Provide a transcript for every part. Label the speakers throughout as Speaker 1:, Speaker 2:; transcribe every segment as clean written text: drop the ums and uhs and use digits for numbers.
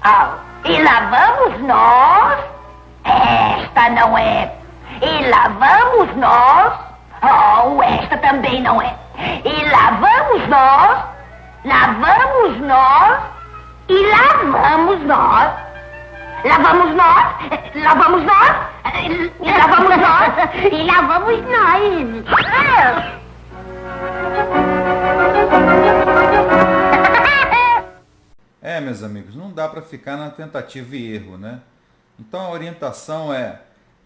Speaker 1: Oh, e lá vamos nós. Esta não é. E lá vamos nós. Oh, esta também não é. E lá vamos nós. Lá vamos nós. E lá vamos nós. Lá vamos nós. Lá vamos nós. Lá vamos nós. E lá vamos nós.
Speaker 2: Meus amigos, não dá para ficar na tentativa e erro, né? Então a orientação é: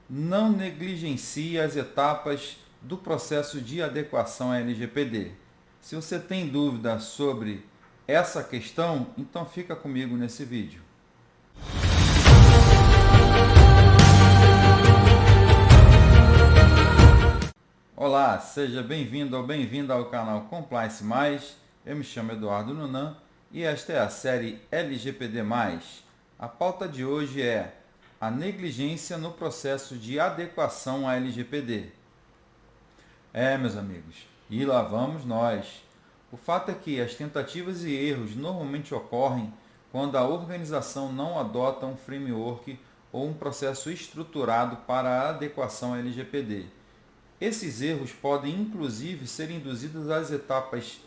Speaker 2: não negligencie as etapas do processo de adequação à LGPD. Se você tem dúvida sobre essa questão, então fica comigo nesse vídeo. Olá, seja bem-vindo ou bem-vinda ao canal Compliance Mais. Eu me chamo Eduardo Nunan e esta é a série LGPD+. A pauta de hoje é a negligência no processo de adequação à LGPD. Meus amigos, e lá vamos nós. O fato é que as tentativas e erros normalmente ocorrem quando a organização não adota um framework ou um processo estruturado para a adequação à LGPD. Esses erros podem inclusive ser induzidos às etapas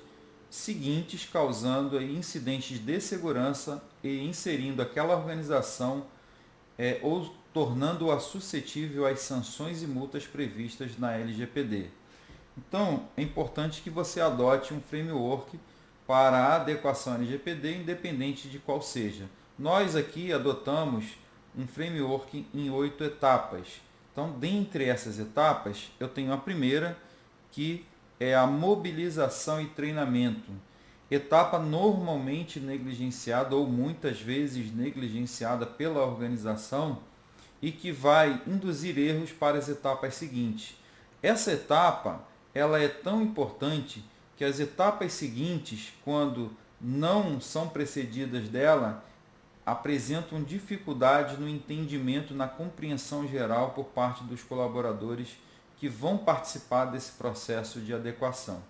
Speaker 2: seguintes, causando incidentes de segurança e inserindo aquela organização ou tornando-a suscetível às sanções e multas previstas na LGPD. Então, é importante que você adote um framework para a adequação à LGPD, independente de qual seja. Nós aqui adotamos um framework em 8 etapas. Então, dentre essas etapas, eu tenho a primeira, que é a mobilização e treinamento. Etapa normalmente negligenciada ou muitas vezes negligenciada pela organização e que vai induzir erros para as etapas seguintes. Essa etapa ela é tão importante que as etapas seguintes, quando não são precedidas dela, apresentam dificuldade no entendimento, na compreensão geral por parte dos colaboradores que vão participar desse processo de adequação.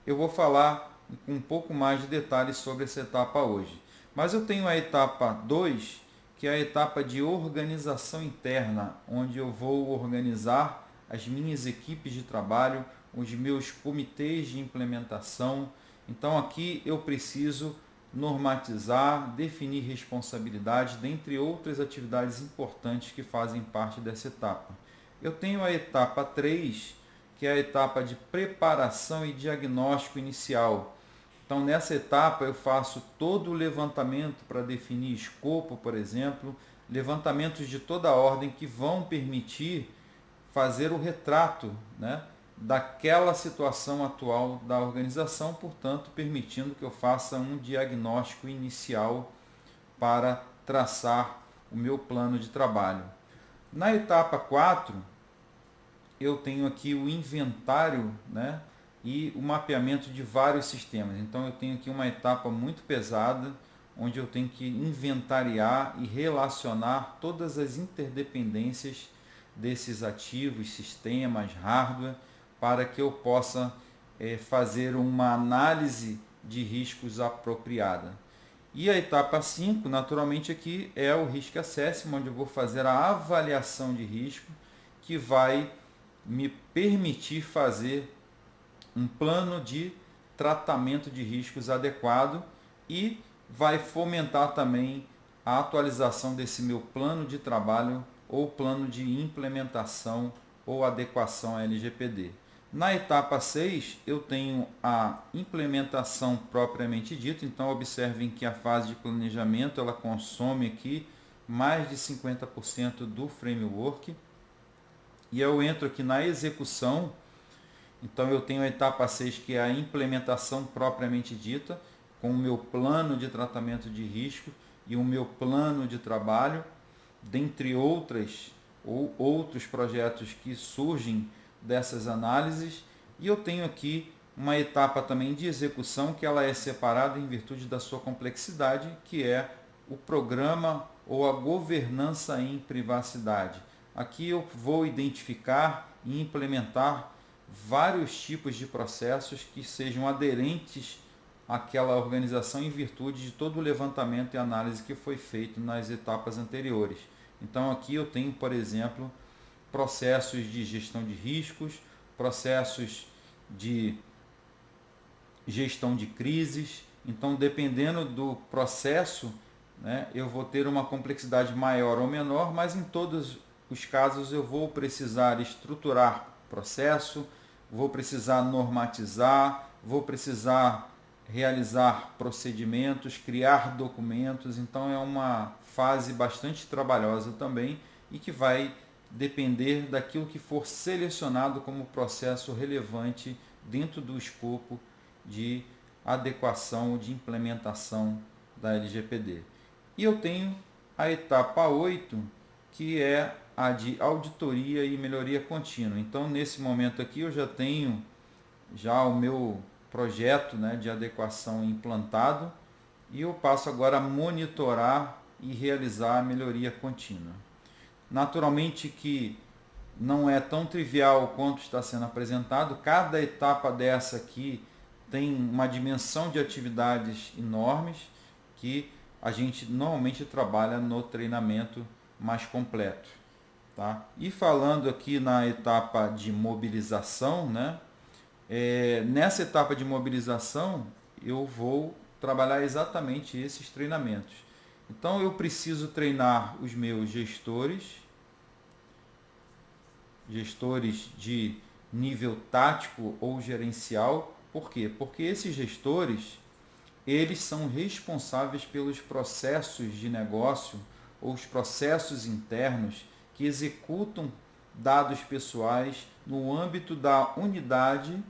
Speaker 2: Eu vou falar com um pouco mais de detalhes sobre essa etapa hoje. Mas eu tenho a etapa 2, que é a etapa de organização interna, onde eu vou organizar as minhas equipes de trabalho, os meus comitês de implementação. Então aqui eu preciso normatizar, definir responsabilidades, dentre outras atividades importantes que fazem parte dessa etapa. Eu tenho a etapa 3, que é a etapa de preparação e diagnóstico inicial. Então, nessa etapa, eu faço todo o levantamento para definir escopo, por exemplo, levantamentos de toda a ordem que vão permitir fazer o retrato, né, daquela situação atual da organização, portanto, permitindo que eu faça um diagnóstico inicial para traçar o meu plano de trabalho. Na etapa 4, eu tenho aqui o inventário, né, e o mapeamento de vários sistemas. Então eu tenho aqui uma etapa muito pesada, onde eu tenho que inventariar e relacionar todas as interdependências desses ativos, sistemas, hardware, para que eu possa fazer uma análise de riscos apropriada. E a etapa 5, naturalmente, aqui é o Risk Assessment, onde eu vou fazer a avaliação de risco, que vai me permitir fazer um plano de tratamento de riscos adequado e vai fomentar também a atualização desse meu plano de trabalho ou plano de implementação ou adequação à LGPD. Na etapa 6, eu tenho a implementação propriamente dita, então observem que a fase de planejamento ela consome aqui mais de 50% do framework. E eu entro aqui na execução, então eu tenho a etapa 6, que é a implementação propriamente dita, com o meu plano de tratamento de risco e o meu plano de trabalho, dentre outros projetos que surgem dessas análises. E eu tenho aqui uma etapa também de execução, que ela é separada em virtude da sua complexidade, que é o programa ou a governança em privacidade. Aqui eu vou identificar e implementar vários tipos de processos que sejam aderentes aquela organização em virtude de todo o levantamento e análise que foi feito nas etapas anteriores. Então aqui eu tenho, por exemplo, processos de gestão de riscos, processos de gestão de crises. Então, dependendo do processo, né, eu vou ter uma complexidade maior ou menor, mas em todos os casos eu vou precisar estruturar processo, vou precisar normatizar, vou precisar realizar procedimentos, criar documentos. Então é uma fase bastante trabalhosa também e que vai depender daquilo que for selecionado como processo relevante dentro do escopo de adequação, de implementação da LGPD. E eu tenho a etapa 8, que é a de auditoria e melhoria contínua. Então, nesse momento aqui, eu já tenho o meu projeto, né, de adequação implantado e eu passo agora a monitorar e realizar a melhoria contínua. Naturalmente que não é tão trivial quanto está sendo apresentado, cada etapa dessa aqui tem uma dimensão de atividades enormes que a gente normalmente trabalha no treinamento mais completo. Tá? E falando aqui na etapa de mobilização, né? Nessa etapa de mobilização eu vou trabalhar exatamente esses treinamentos. Então eu preciso treinar os meus gestores de nível tático ou gerencial. Por quê? Porque esses gestores, eles são responsáveis pelos processos de negócio ou os processos internos que executam dados pessoais no âmbito da unidade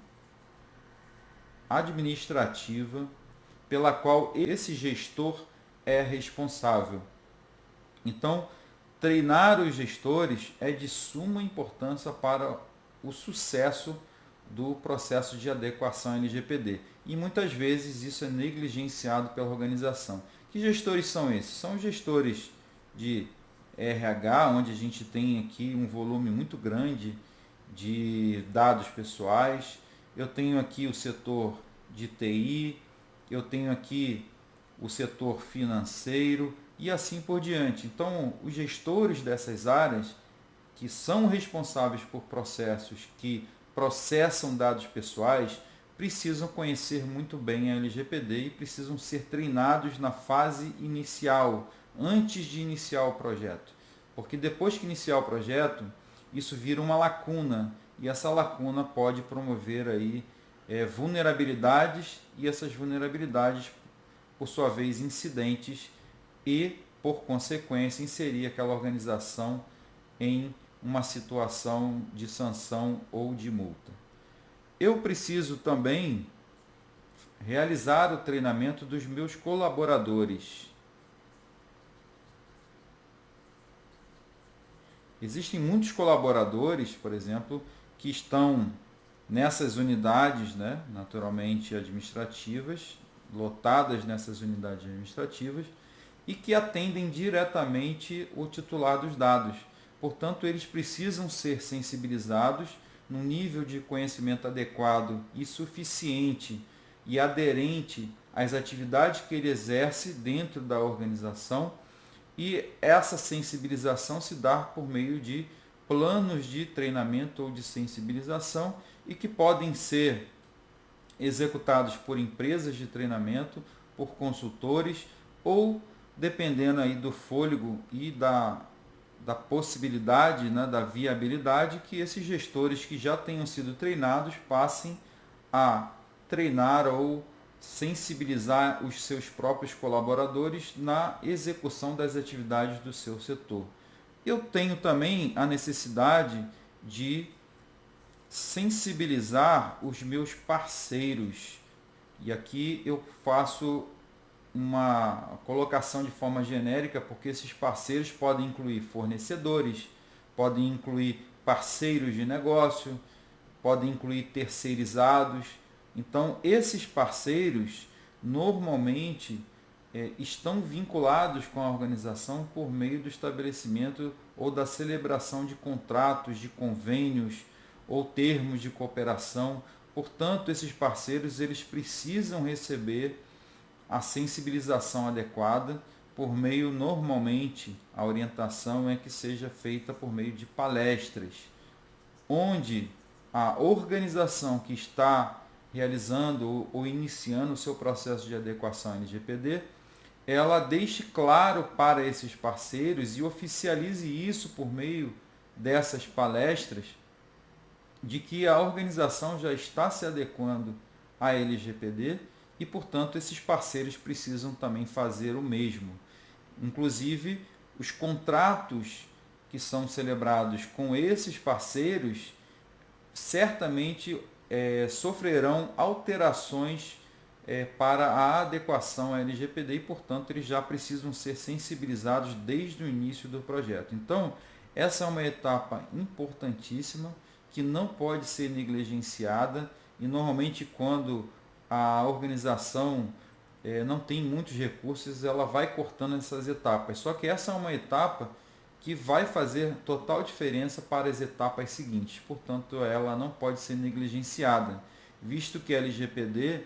Speaker 2: administrativa pela qual esse gestor é responsável. Então, treinar os gestores é de suma importância para o sucesso do processo de adequação LGPD. E muitas vezes isso é negligenciado pela organização. Que gestores são esses? São gestores de RH, onde a gente tem aqui um volume muito grande de dados pessoais. Eu tenho aqui o setor de TI, eu tenho aqui o setor financeiro e assim por diante. Então, os gestores dessas áreas, que são responsáveis por processos que processam dados pessoais, precisam conhecer muito bem a LGPD e precisam ser treinados na fase inicial, antes de iniciar o projeto. Porque depois que iniciar o projeto, isso vira uma lacuna e essa lacuna pode promover aí vulnerabilidades e essas vulnerabilidades, por sua vez, incidentes e, por consequência, inserir aquela organização em uma situação de sanção ou de multa. Eu preciso também realizar o treinamento dos meus colaboradores. Existem muitos colaboradores, por exemplo, que estão nessas unidades, né, naturalmente administrativas, lotadas nessas unidades administrativas, e que atendem diretamente o titular dos dados. Portanto, eles precisam ser sensibilizados num nível de conhecimento adequado e suficiente e aderente às atividades que ele exerce dentro da organização, e essa sensibilização se dá por meio de planos de treinamento ou de sensibilização e que podem ser executados por empresas de treinamento, por consultores ou, dependendo aí do fôlego e da possibilidade, né, da viabilidade, que esses gestores que já tenham sido treinados passem a treinar ou sensibilizar os seus próprios colaboradores na execução das atividades do seu setor. Eu tenho também a necessidade de sensibilizar os meus parceiros. E aqui eu faço uma colocação de forma genérica, porque esses parceiros podem incluir fornecedores, podem incluir parceiros de negócio, podem incluir terceirizados. Então, esses parceiros normalmente estão vinculados com a organização por meio do estabelecimento ou da celebração de contratos, de convênios ou termos de cooperação Portanto, esses parceiros eles precisam receber a sensibilização adequada por meio, normalmente, a orientação é que seja feita por meio de palestras, onde a organização que está realizando ou iniciando o seu processo de adequação LGPD, ela deixe claro para esses parceiros e oficialize isso por meio dessas palestras, de que a organização já está se adequando à LGPD e, portanto, esses parceiros precisam também fazer o mesmo. Inclusive, os contratos que são celebrados com esses parceiros certamente sofrerão alterações para a adequação à LGPD e, portanto, eles já precisam ser sensibilizados desde o início do projeto. Então, essa é uma etapa importantíssima que não pode ser negligenciada e, normalmente, quando a organização não tem muitos recursos, ela vai cortando essas etapas. Só que essa é uma etapa que vai fazer total diferença para as etapas seguintes. Portanto, ela não pode ser negligenciada, visto que a LGPD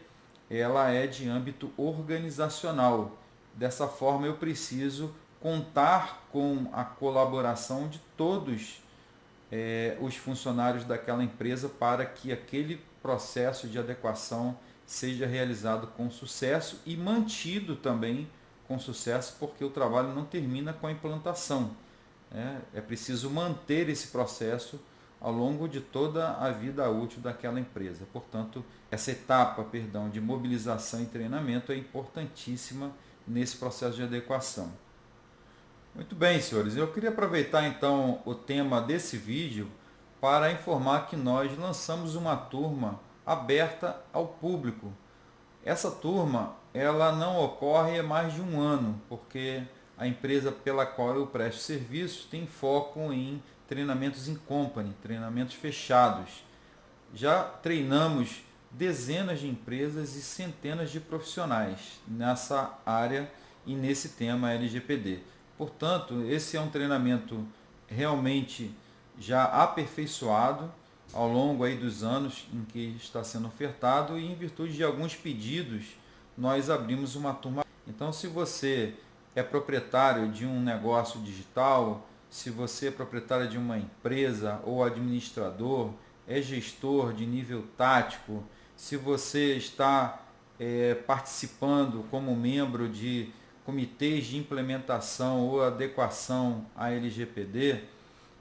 Speaker 2: ela é de âmbito organizacional. Dessa forma, eu preciso contar com a colaboração de todos os funcionários daquela empresa para que aquele processo de adequação seja realizado com sucesso e mantido também com sucesso, porque o trabalho não termina com a implantação. É preciso manter esse processo ao longo de toda a vida útil daquela empresa. Portanto, essa etapa, de mobilização e treinamento é importantíssima nesse processo de adequação. Muito bem, senhores, eu queria aproveitar então o tema desse vídeo para informar que nós lançamos uma turma aberta ao público. Essa turma ela não ocorre há mais de um ano, porque a empresa pela qual eu presto serviço tem foco em treinamentos in company, treinamentos fechados. Já treinamos dezenas de empresas e centenas de profissionais nessa área e nesse tema LGPD. Portanto, esse é um treinamento realmente já aperfeiçoado ao longo aí dos anos em que está sendo ofertado e em virtude de alguns pedidos nós abrimos uma turma. Então, se você é proprietário de um negócio digital, se você é proprietário de uma empresa ou administrador, é gestor de nível tático, se você está participando como membro de comitês de implementação ou adequação à LGPD,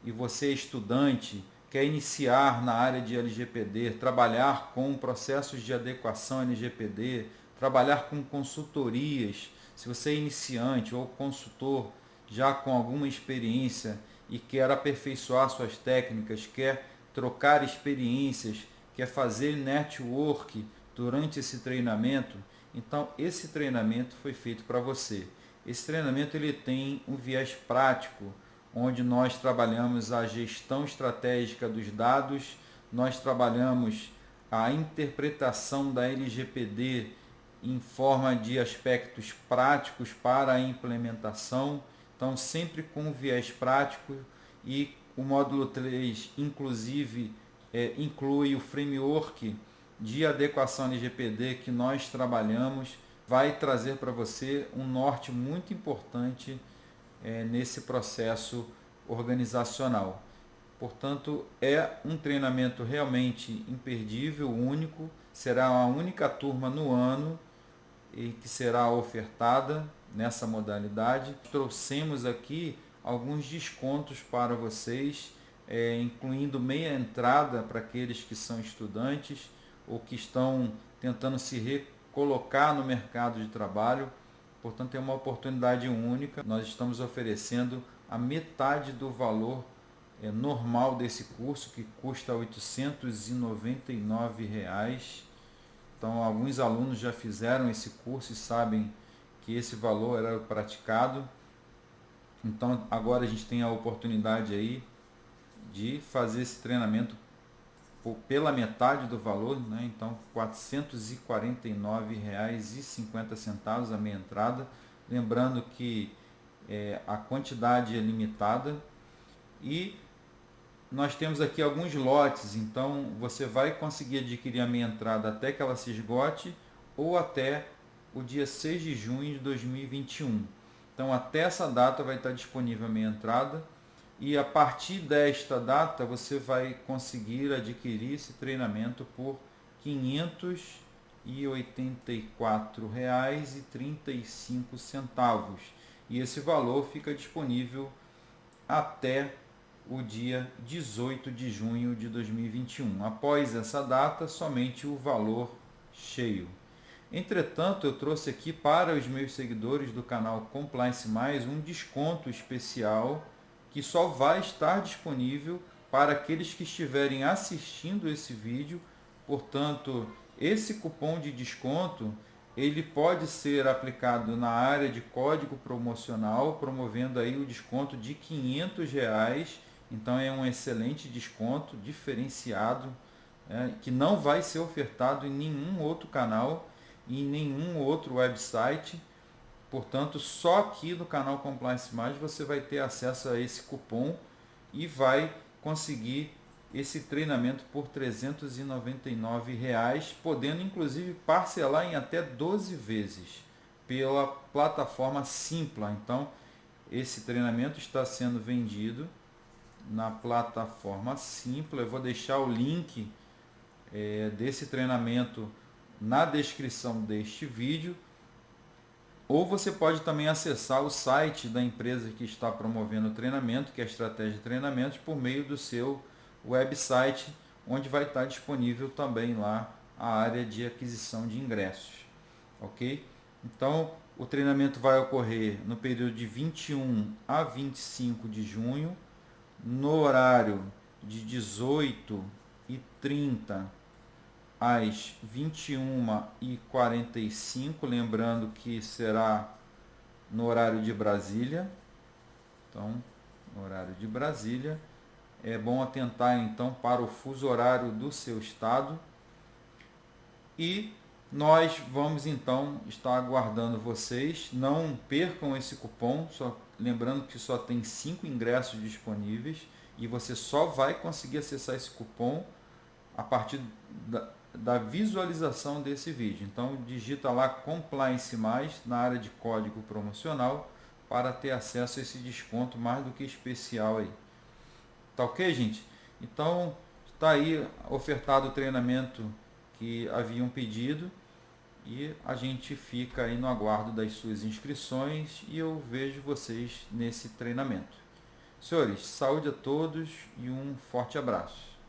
Speaker 2: e você é estudante, quer iniciar na área de LGPD, trabalhar com processos de adequação LGPD, trabalhar com consultorias, se você é iniciante ou consultor já com alguma experiência e quer aperfeiçoar suas técnicas, quer trocar experiências, quer fazer network durante esse treinamento, então esse treinamento foi feito para você. Esse treinamento ele tem um viés prático, onde nós trabalhamos a gestão estratégica dos dados, nós trabalhamos a interpretação da LGPD em forma de aspectos práticos para a implementação, então sempre com viés prático, e o módulo 3 inclusive inclui o framework de adequação LGPD que nós trabalhamos, vai trazer para você um norte muito importante nesse processo organizacional. Portanto, é um treinamento realmente imperdível, único, será a única turma no ano e que será ofertada nessa modalidade. Trouxemos aqui alguns descontos para vocês, incluindo meia entrada para aqueles que são estudantes ou que estão tentando se recolocar no mercado de trabalho. Portanto, é uma oportunidade única. Nós estamos oferecendo a metade do valor normal desse curso, que custa R$ 899. Então, alguns alunos já fizeram esse curso e sabem que esse valor era praticado. Então, agora a gente tem a oportunidade aí de fazer esse treinamento pela metade do valor, né? Então R$ 449,50 a meia entrada. Lembrando que a quantidade é limitada e nós temos aqui alguns lotes, então você vai conseguir adquirir a meia entrada até que ela se esgote ou até o dia 6 de junho de 2021. Então até essa data vai estar disponível a meia entrada e a partir desta data você vai conseguir adquirir esse treinamento por R$ 584,35 e esse valor fica disponível até o dia 18 de junho de 2021. Após essa data, somente o valor cheio. Entretanto, eu trouxe aqui para os meus seguidores do canal Compliance Mais um desconto especial que só vai estar disponível para aqueles que estiverem assistindo esse vídeo. Portanto, esse cupom de desconto ele pode ser aplicado na área de código promocional, promovendo aí o desconto de R$ 500. Então é um excelente desconto diferenciado, que não vai ser ofertado em nenhum outro canal e em nenhum outro website. Portanto, só aqui no canal Compliance Mais você vai ter acesso a esse cupom e vai conseguir esse treinamento por R$ 399, podendo inclusive parcelar em até 12 vezes pela plataforma Simpla. Então, esse treinamento está sendo vendido na plataforma Simpla. Eu vou deixar o link desse treinamento na descrição deste vídeo. Ou você pode também acessar o site da empresa que está promovendo o treinamento, que é a Estratégia de Treinamentos, por meio do seu website, onde vai estar disponível também lá a área de aquisição de ingressos. Ok? Então, o treinamento vai ocorrer no período de 21 a 25 de junho, no horário de 18h30 às 21h45, lembrando que será no horário de Brasília. Então, no horário de Brasília, é bom atentar então para o fuso horário do seu estado. E nós vamos então estar aguardando vocês. Não percam esse cupom, lembrando que só tem 5 ingressos disponíveis e você só vai conseguir acessar esse cupom a partir da visualização desse vídeo. Então digita lá Compliance Mais na área de código promocional para ter acesso a esse desconto mais do que especial aí. Tá ok, gente? Então está aí ofertado o treinamento que haviam pedido e a gente fica aí no aguardo das suas inscrições e eu vejo vocês nesse treinamento. Senhores, saúde a todos e um forte abraço.